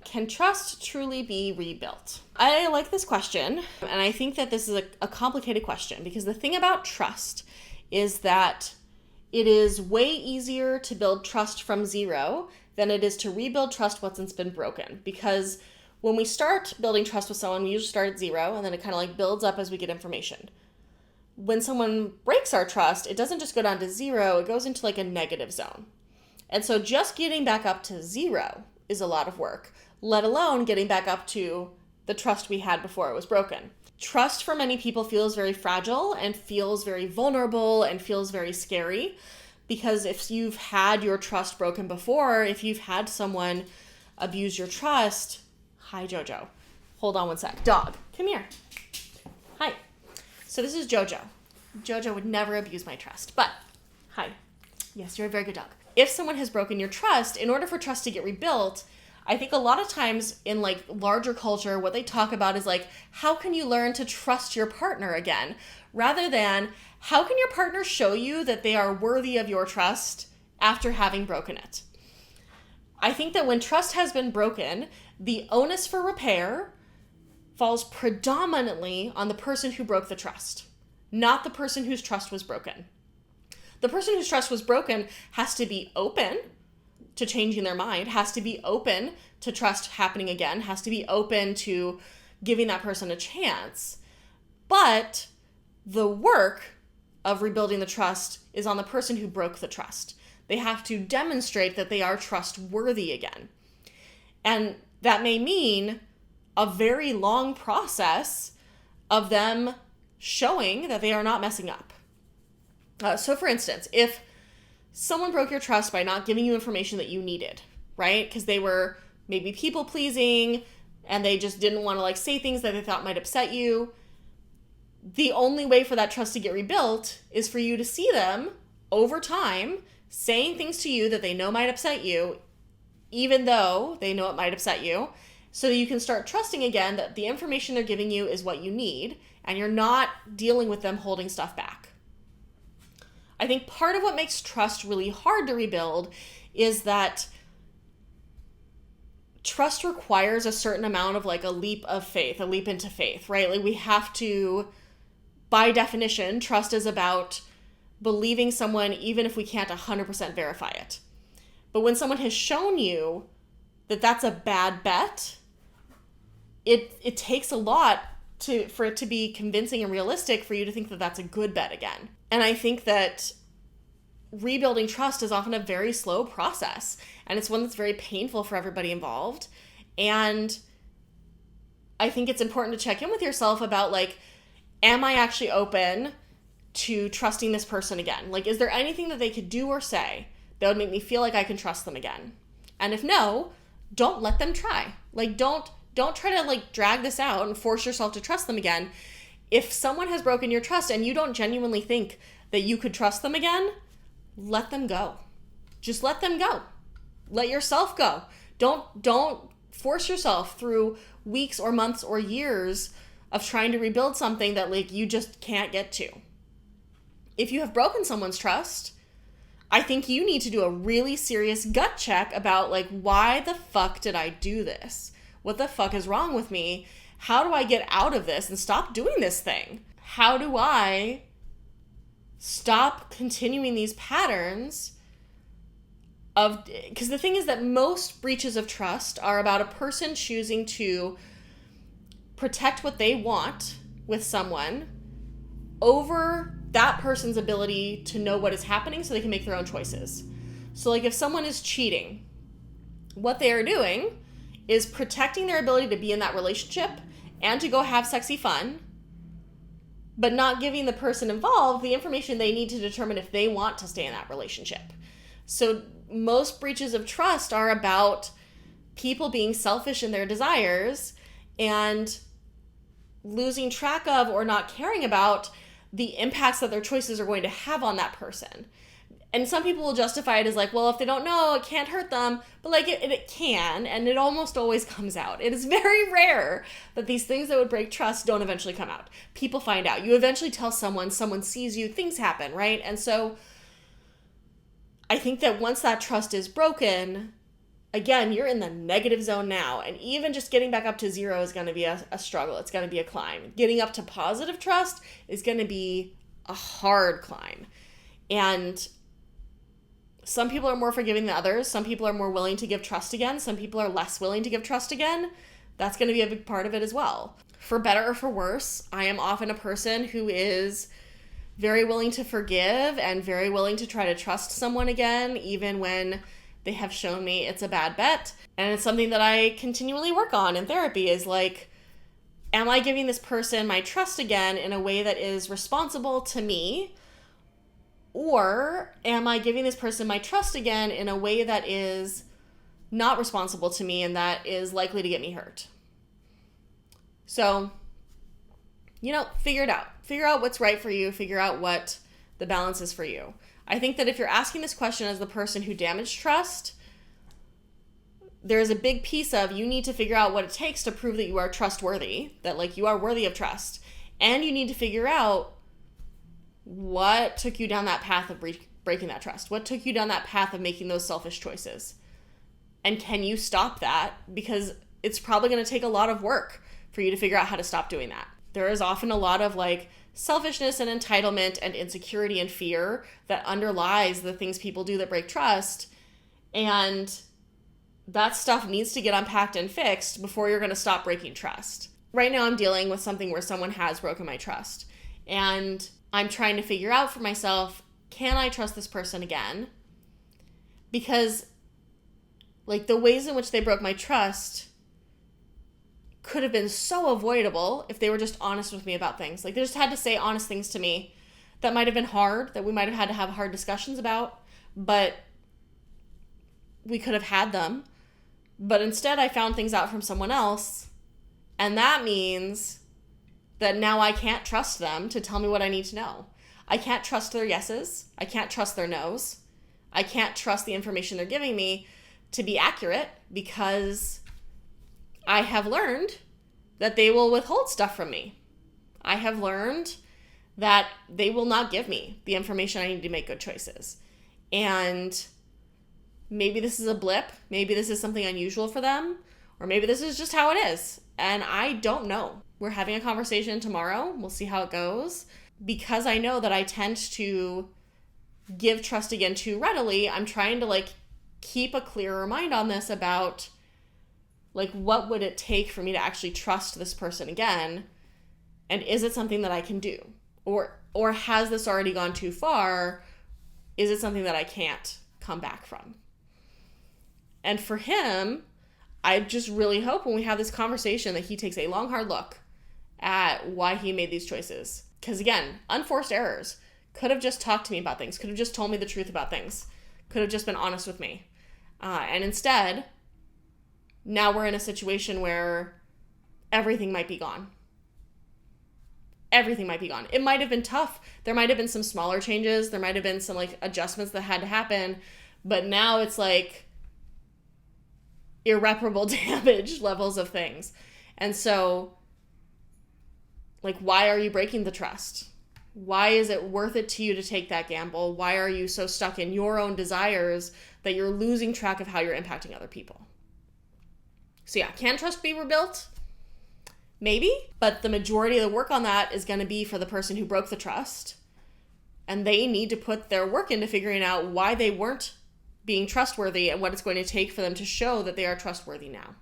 Can trust truly be rebuilt? I like this question, and I think that this is a complicated question, because the thing about trust is that it is way easier to build trust from zero than it is to rebuild trust once been broken. Because when we start building trust with someone, we usually start at zero, and then it kind of like builds up as we get information. When someone breaks our trust, it doesn't just go down to zero, it goes into like a negative zone. And so just getting back up to zero is a lot of work, let alone getting back up to the trust we had before it was broken. Trust for many people feels very fragile and feels very vulnerable and feels very scary, because if you've had your trust broken before, if you've had someone abuse your trust, hi Jojo, hold on one sec, dog, come here, hi. So this is Jojo. Jojo would never abuse my trust, but hi, yes, you're a very good dog. If someone has broken your trust, in order for trust to get rebuilt, I think a lot of times in like larger culture, what they talk about is like, how can you learn to trust your partner again? Rather than, how can your partner show you that they are worthy of your trust after having broken it? I think that when trust has been broken, the onus for repair falls predominantly on the person who broke the trust, not the person whose trust was broken. The person whose trust was broken has to be open to changing their mind, has to be open to trust happening again, has to be open to giving that person a chance. But the work of rebuilding the trust is on the person who broke the trust. They have to demonstrate that they are trustworthy again. And that may mean a very long process of them showing that they are not messing up. So for instance, if someone broke your trust by not giving you information that you needed, right? Because they were maybe people pleasing and they just didn't want to like say things that they thought might upset you. The only way for that trust to get rebuilt is for you to see them over time saying things to you that they know might upset you, even though they know it might upset you, so that you can start trusting again that the information they're giving you is what you need and you're not dealing with them holding stuff back. I think part of what makes trust really hard to rebuild is that trust requires a certain amount of like a leap of faith, a leap into faith, right? Like we have to, by definition, trust is about believing someone even if we can't 100% verify it. But when someone has shown you that that's a bad bet, it takes a lot for it to be convincing and realistic for you to think that that's a good bet again. And I think that rebuilding trust is often a very slow process, and it's one that's very painful for everybody involved. And I think it's important to check in with yourself about like, am I actually open to trusting this person again? Like, is there anything that they could do or say that would make me feel like I can trust them again? And if no, don't let them try. Like, don't try to like drag this out and force yourself to trust them again. If someone has broken your trust and you don't genuinely think that you could trust them again, let them go. Just let them go. Let yourself go. Don't force yourself through weeks or months or years of trying to rebuild something that like you just can't get to. If you have broken someone's trust, I think you need to do a really serious gut check about like, why the fuck did I do this? What the fuck is wrong with me? How do I get out of this and stop doing this thing? How do I stop continuing these patterns of, because the thing is that most breaches of trust are about a person choosing to protect what they want with someone over that person's ability to know what is happening so they can make their own choices. So like if someone is cheating, what they are doing is protecting their ability to be in that relationship and to go have sexy fun, but not giving the person involved the information they need to determine if they want to stay in that relationship. So most breaches of trust are about people being selfish in their desires and losing track of or not caring about the impacts that their choices are going to have on that person. And some people will justify it as like, well, if they don't know, it can't hurt them. But like it can, and it almost always comes out. It is very rare that these things that would break trust don't eventually come out. People find out. You eventually tell someone sees you, things happen, right? And so I think that once that trust is broken, again, you're in the negative zone now. And even just getting back up to 0 is going to be a struggle. It's going to be a climb. Getting up to positive trust is going to be a hard climb. And some people are more forgiving than others. Some people are more willing to give trust again. Some people are less willing to give trust again. That's going to be a big part of it as well. For better or for worse, I am often a person who is very willing to forgive and very willing to try to trust someone again, even when they have shown me it's a bad bet. And it's something that I continually work on in therapy is like, am I giving this person my trust again in a way that is responsible to me? Or am I giving this person my trust again in a way that is not responsible to me and that is likely to get me hurt? So, figure it out. Figure out what's right for you. Figure out what the balance is for you. I think that if you're asking this question as the person who damaged trust, there's a big piece of you need to figure out what it takes to prove that you are trustworthy, that like you are worthy of trust. And you need to figure out what took you down that path of breaking that trust. What took you down that path of making those selfish choices? And can you stop that? Because it's probably going to take a lot of work for you to figure out how to stop doing that. There is often a lot of like selfishness and entitlement and insecurity and fear that underlies the things people do that break trust. And that stuff needs to get unpacked and fixed before you're going to stop breaking trust. Right now I'm dealing with something where someone has broken my trust. And I'm trying to figure out for myself, can I trust this person again? Because like the ways in which they broke my trust could have been so avoidable if they were just honest with me about things. Like they just had to say honest things to me that might have been hard, that we might have had to have hard discussions about, but we could have had them. But instead I found things out from someone else, and that means that now I can't trust them to tell me what I need to know. I can't trust their yeses. I can't trust their nos. I can't trust the information they're giving me to be accurate because I have learned that they will withhold stuff from me. I have learned that they will not give me the information I need to make good choices. And maybe this is a blip. Maybe this is something unusual for them. Or maybe this is just how it is. And I don't know. We're having a conversation tomorrow. We'll see how it goes. Because I know that I tend to give trust again too readily, I'm trying to like keep a clearer mind on this about like what would it take for me to actually trust this person again? And is it something that I can do? Or has this already gone too far? Is it something that I can't come back from? And for him, I just really hope when we have this conversation that he takes a long, hard look at why he made these choices. Because again, unforced errors. Could have just talked to me about things. Could have just told me the truth about things. Could have just been honest with me. And instead, now we're in a situation where everything might be gone. Everything might be gone. It might have been tough. There might have been some smaller changes. There might have been some like adjustments that had to happen. But now it's like irreparable damage levels of things. And so, like, why are you breaking the trust? Why is it worth it to you to take that gamble? Why are you so stuck in your own desires that you're losing track of how you're impacting other people? So yeah, can trust be rebuilt? Maybe, but the majority of the work on that is going to be for the person who broke the trust. And they need to put their work into figuring out why they weren't being trustworthy and what it's going to take for them to show that they are trustworthy now.